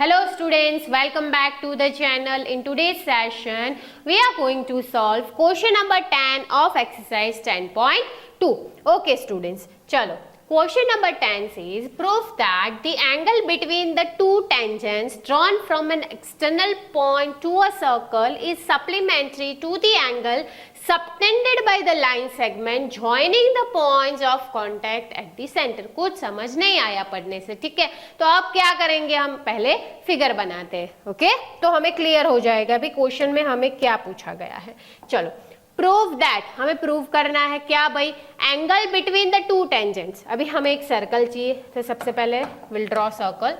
Hello students, welcome back to the channel. In today's session, we are going to solve question number 10 of exercise 10.2. Okay students, chalo. Question number 10 says, prove that the angle between the two tangents drawn from an external point to a circle is supplementary to the angle subtended by the line segment joining the points of contact at the center. कुछ समझ नहीं आया पढ़ने से, ठीक है? तो अब क्या करेंगे, हम पहले फिगर बनाते हैं, ओके? तो हमें क्लियर हो जाएगा अभी क्वेश्चन में हमें क्या पूछा गया है. चलो, प्रूव दैट, हमें प्रूव करना है क्या भाई, angle between the two tangents. अभी हमें एक सर्कल चाहिए, तो सबसे पहले विल ड्रॉ सर्कल.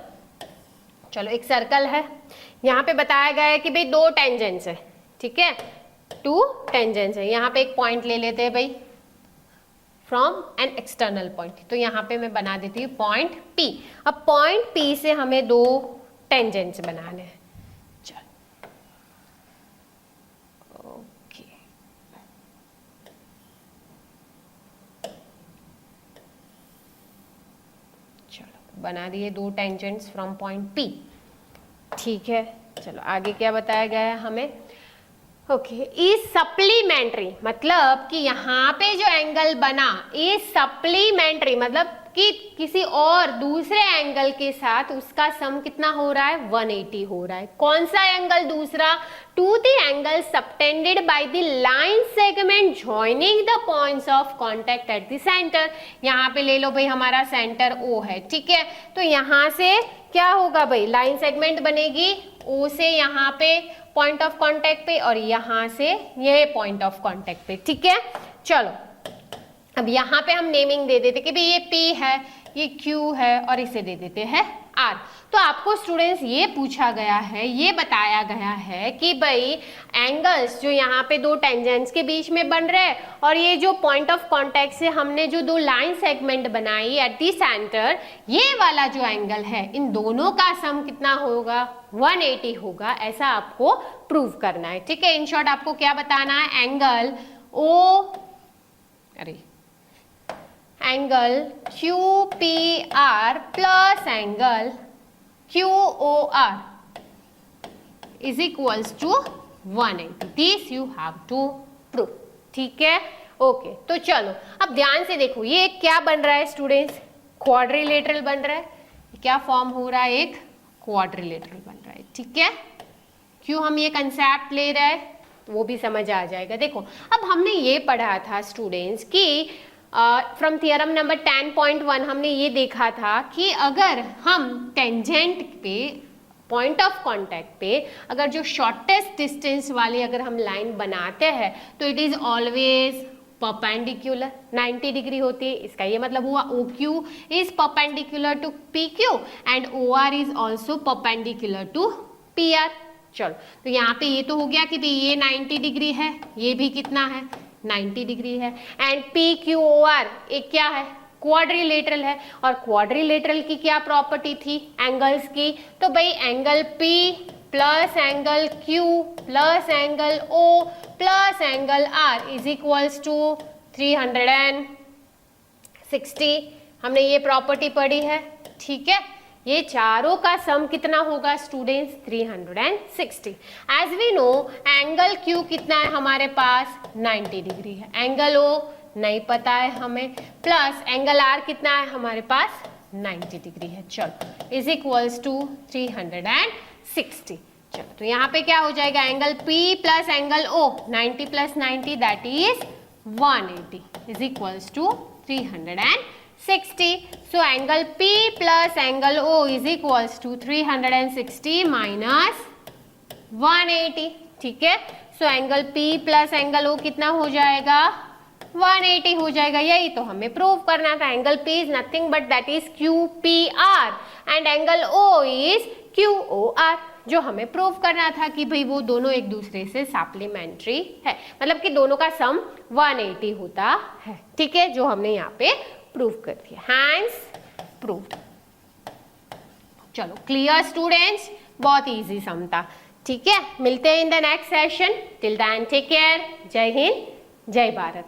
चलो, एक सर्कल है, यहाँ पे बताया गया है कि भाई दो टेंजेंट्स है, ठीक है, टू टेंजेंट्स है. यहाँ पे एक पॉइंट ले लेते हैं भाई फ्रॉम एन एक्सटर्नल पॉइंट. तो यहाँ पे मैं बना देती हूँ पॉइंट P. अब पॉइंट P से हमें दो टेंजेंट्स बनाने हैं. बना दिए दो टेंजेंट्स फ्रॉम पॉइंट P, ठीक है. चलो आगे क्या बताया गया है हमें, ओके, इज सप्लीमेंट्री, मतलब कि यहाँ पे जो एंगल बना इज सप्लीमेंट्री, मतलब कि किसी और दूसरे एंगल के साथ उसका सम कितना हो रहा है, 180 हो रहा है. कौन सा एंगल दूसरा, to the angle subtended by the line segment joining the points of contact at the centre. यहाँ पे ले लो भाई, हमारा सेंटर O है, ठीक है. तो यहाँ से क्या होगा भाई, लाइन सेगमेंट बनेगी O से यहाँ पे पॉइंट ऑफ कांटेक्ट पे, और यहाँ से ये पॉइंट ऑफ कांटेक्ट पे, ठीक है. चलो, अब यहाँ पे हम नेमिंग दे देते कि भाई ये P है, ये Q है, और इसे दे देते हैं R. तो आपको स्टूडेंट्स ये पूछा गया है, ये बताया गया है कि भाई एंगल्स जो यहाँ पे दो टेंजेंट्स के बीच में बन रहे हैं, और ये जो पॉइंट ऑफ कांटेक्ट से हमने जो दो लाइन सेगमेंट बनाई एट दी सेंटर, ये वाला जो एंगल है, इन दोनों का सम कितना होगा, 180 होगा. ऐसा आपको प्रूव करना है, ठीक है. इन शॉर्ट आपको क्या बताना है, angle QPR plus angle QOR is equals to 180. This you have to prove, ठीक है. ओके, तो चलो अब ध्यान से देखो, ये क्या बन रहा है स्टूडेंट्स, क्वाड्रिलेटरल बन रहा है. क्या फॉर्म हो रहा है, एक क्वाड्रिलेटरल बन रहा है, ठीक है. क्यों हम ये कंसेप्ट ले रहे हैं वो भी समझ आ जाएगा. देखो, अब हमने ये पढ़ा था स्टूडेंट्स कि फ्रॉम थियरम नंबर 10.1 हमने ये देखा था कि अगर हम टेंजेंट पे पॉइंट ऑफ कांटेक्ट पे अगर जो शॉर्टेस्ट डिस्टेंस वाली अगर हम लाइन बनाते हैं तो it is always perpendicular, 90 degree होती है. इसका ये मतलब हुआ OQ is perpendicular to PQ and OR is also perpendicular to PR. चलो, तो यहाँ पे ये तो हो गया कि भाई ये 90 डिग्री है, ये भी कितना है, 90 डिग्री है. एंड PQOR एक क्या है, क्वाड्रिलेटरल है. और क्वाड्रिलेटरल की क्या प्रॉपर्टी थी एंगल्स की, तो भाई angle P plus angle Q plus angle O plus angle R is equals to 360. हमने ये प्रॉपर्टी पढ़ी है, ठीक है. ये चारों का सम कितना होगा students, 360. As we know angle Q कितना है हमारे पास, 90 डिग्री है. एंगल O नहीं पता है हमें, प्लस एंगल R कितना है हमारे पास, 90 डिग्री है. चलो, इज इक्वल्स टू 360. चलो, तो यहाँ पे क्या हो जाएगा, angle P plus angle O, 90 plus 90 that is 180 is equals to 360. So angle P plus angle O is equals to 360 minus 180, ठीक है. So angle P plus angle O कितना हो जाएगा, 180 हो जाएगा. यही तो हमें प्रूव करना था. Angle P is nothing but that is QPR and angle O is QOR. जो हमें प्रूव करना था कि भाई वो दोनों एक दूसरे से सप्लीमेंट्री है, मतलब कि दोनों का सम 180 होता है, ठीक है, जो हमने यहाँ पे प्रूव कर दिया. Hence proved. चलो, क्लियर स्टूडेंट्स, बहुत इजी सम था, ठीक है. मिलते हैं in the next session. Till then take care. जय हिंद, जय भारत.